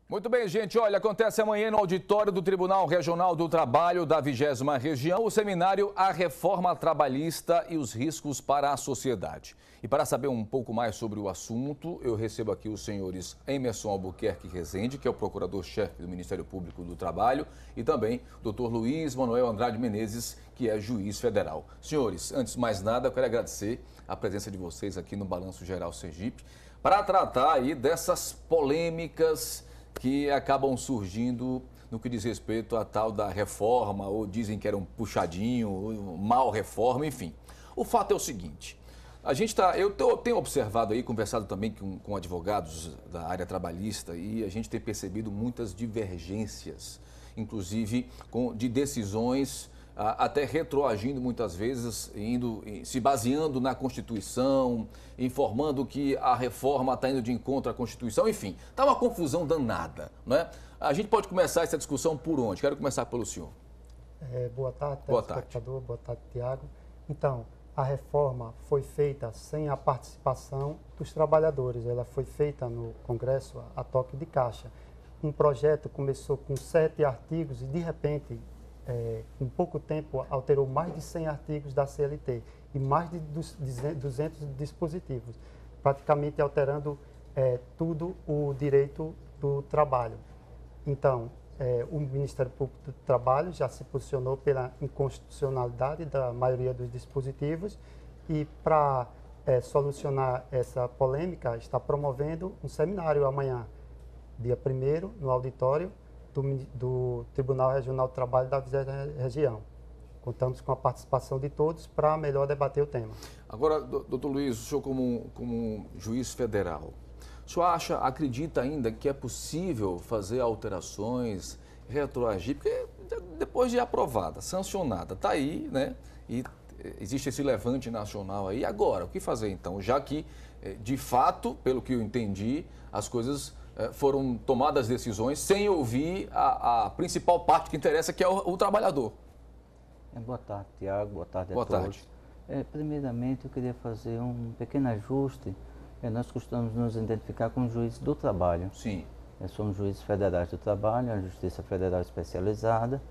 Muito bem, gente. Olha, acontece amanhã no auditório do Tribunal Regional do Trabalho da 20ª Região o seminário A Reforma Trabalhista e os Riscos para a Sociedade. E para saber um pouco mais sobre o assunto, eu recebo aqui os senhores Emerson Albuquerque Rezende, que é o procurador-chefe do Ministério Público do Trabalho, e também o Dr. Luiz Manuel Andrade Menezes, que é juiz federal. Senhores, antes de mais nada, eu quero agradecer a presença de vocês aqui no Balanço Geral Sergipe para tratar aí dessas polêmicas que acabam surgindo no que diz respeito à tal da reforma, ou dizem que era um puxadinho, ou mal reforma, enfim. O fato é o seguinte, eu tenho observado aí, conversado também com advogados da área trabalhista, e a gente tem percebido muitas divergências, inclusive de decisões até retroagindo muitas vezes, se baseando na Constituição, informando que a reforma está indo de encontro à Constituição, enfim, está uma confusão danada, não é? A gente pode começar essa discussão por onde? Quero começar pelo senhor. Boa tarde, telespectador. Boa tarde, Tiago. Então, a reforma foi feita sem a participação dos trabalhadores. Ela foi feita no Congresso a toque de caixa. Um projeto começou com 7 artigos e, de repente, em pouco tempo, alterou mais de 100 artigos da CLT e mais de 200 dispositivos, praticamente alterando tudo o direito do trabalho. Então, o Ministério Público do Trabalho já se posicionou pela inconstitucionalidade da maioria dos dispositivos e, para solucionar essa polêmica, está promovendo um seminário amanhã, dia 1º, no auditório do Tribunal Regional do Trabalho da 20ª Região. Contamos com a participação de todos para melhor debater o tema. Agora, doutor Luiz, o senhor como juiz federal, o senhor acredita ainda que é possível fazer alterações, retroagir, porque depois de aprovada, sancionada, está aí, né? E existe esse levante nacional aí. Agora, o que fazer então? Já que, de fato, pelo que eu entendi, as coisas foram tomadas decisões sem ouvir a principal parte que interessa, que é o trabalhador. Boa tarde, Tiago. Boa tarde a todos. Boa tarde. Primeiramente, eu queria fazer um pequeno ajuste. Nós costumamos nos identificar como juízes do trabalho. Sim. Somos juízes federais do trabalho, a Justiça Federal Especializada.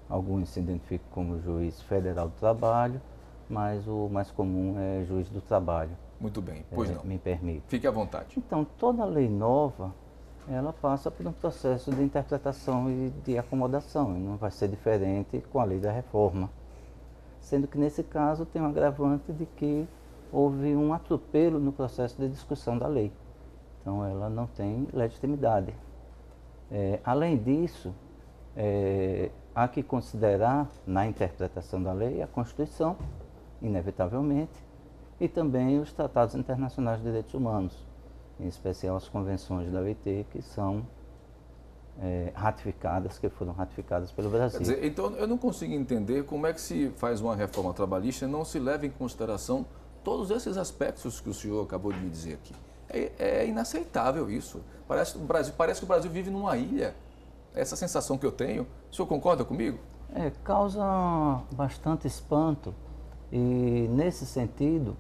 Alguns se identificam como juiz federal do trabalho, mas o mais comum é juiz do trabalho. Muito bem, pois não. Me permite. Fique à vontade. Então, toda lei nova, ela passa por um processo de interpretação e de acomodação, e não vai ser diferente com a lei da reforma. Sendo que, nesse caso, tem um agravante de que houve um atropelo no processo de discussão da lei. Então, ela não tem legitimidade. Além disso, há que considerar, na interpretação da lei, a Constituição, inevitavelmente, e também os tratados internacionais de direitos humanos, em especial as convenções da OIT, que são que foram ratificadas pelo Brasil. Quer dizer, então eu não consigo entender como é que se faz uma reforma trabalhista e não se leva em consideração todos esses aspectos que o senhor acabou de me dizer aqui. É inaceitável isso. Parece que o Brasil vive numa ilha. Essa sensação que eu tenho. O senhor concorda comigo? Causa bastante espanto e, nesse sentido,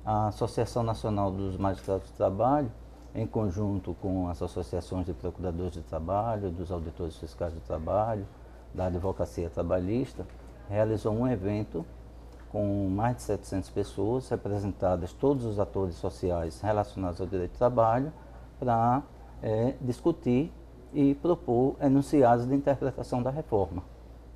a Associação Nacional dos Magistrados do Trabalho, em conjunto com as associações de procuradores de trabalho, dos auditores fiscais do trabalho, da advocacia trabalhista, realizou um evento com mais de 700 pessoas, representadas todos os atores sociais relacionados ao direito do trabalho, para discutir e propor enunciados de interpretação da reforma.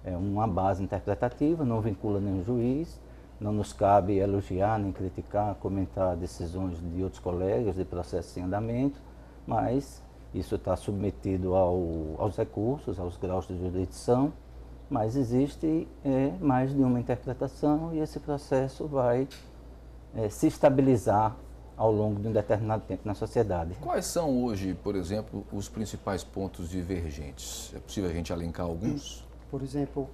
É uma base interpretativa, não vincula nenhum juiz, não nos cabe elogiar, nem criticar, comentar decisões de outros colegas de processo em andamento, mas isso está submetido aos recursos, aos graus de jurisdição, mas existe mais de uma interpretação e esse processo vai se estabilizar ao longo de um determinado tempo na sociedade. Quais são hoje, por exemplo, os principais pontos divergentes? É possível a gente elencar alguns? Por exemplo,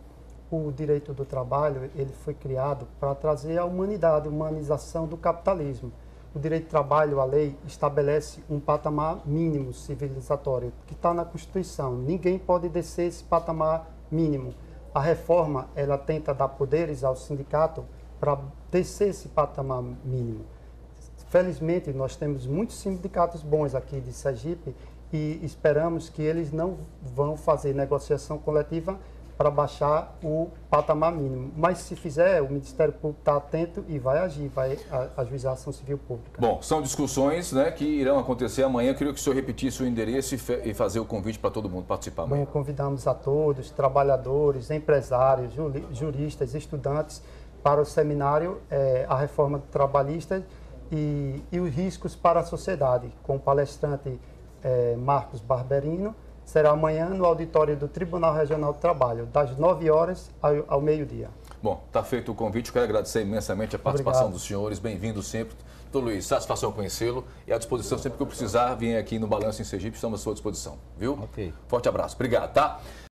o direito do trabalho, ele foi criado para trazer a humanidade, a humanização do capitalismo. O direito do trabalho, a lei, estabelece um patamar mínimo civilizatório, que está na Constituição. Ninguém pode descer esse patamar mínimo. A reforma, ela tenta dar poderes ao sindicato para descer esse patamar mínimo. Felizmente, nós temos muitos sindicatos bons aqui de Sergipe e esperamos que eles não vão fazer negociação coletiva para baixar o patamar mínimo. Mas se fizer, o Ministério Público está atento e vai agir, vai ajuizar a ação civil pública. Bom, são discussões, né, que irão acontecer amanhã. Eu queria que o senhor repetisse o endereço e fazer o convite para todo mundo participar amanhã. Amanhã convidamos a todos, trabalhadores, empresários, juristas, estudantes, para o seminário A Reforma Trabalhista e os riscos para a sociedade, com o palestrante Marcos Barberino. Será amanhã no auditório do Tribunal Regional do Trabalho, das 9 horas ao meio-dia. Bom, está feito o convite. Eu quero agradecer imensamente a participação dos senhores. Bem-vindos sempre. Doutor Luiz, satisfação conhecê-lo e à disposição sempre que eu precisar vir aqui no Balanço em Sergipe. Estamos à sua disposição, viu? Ok. Forte abraço. Obrigado, tá?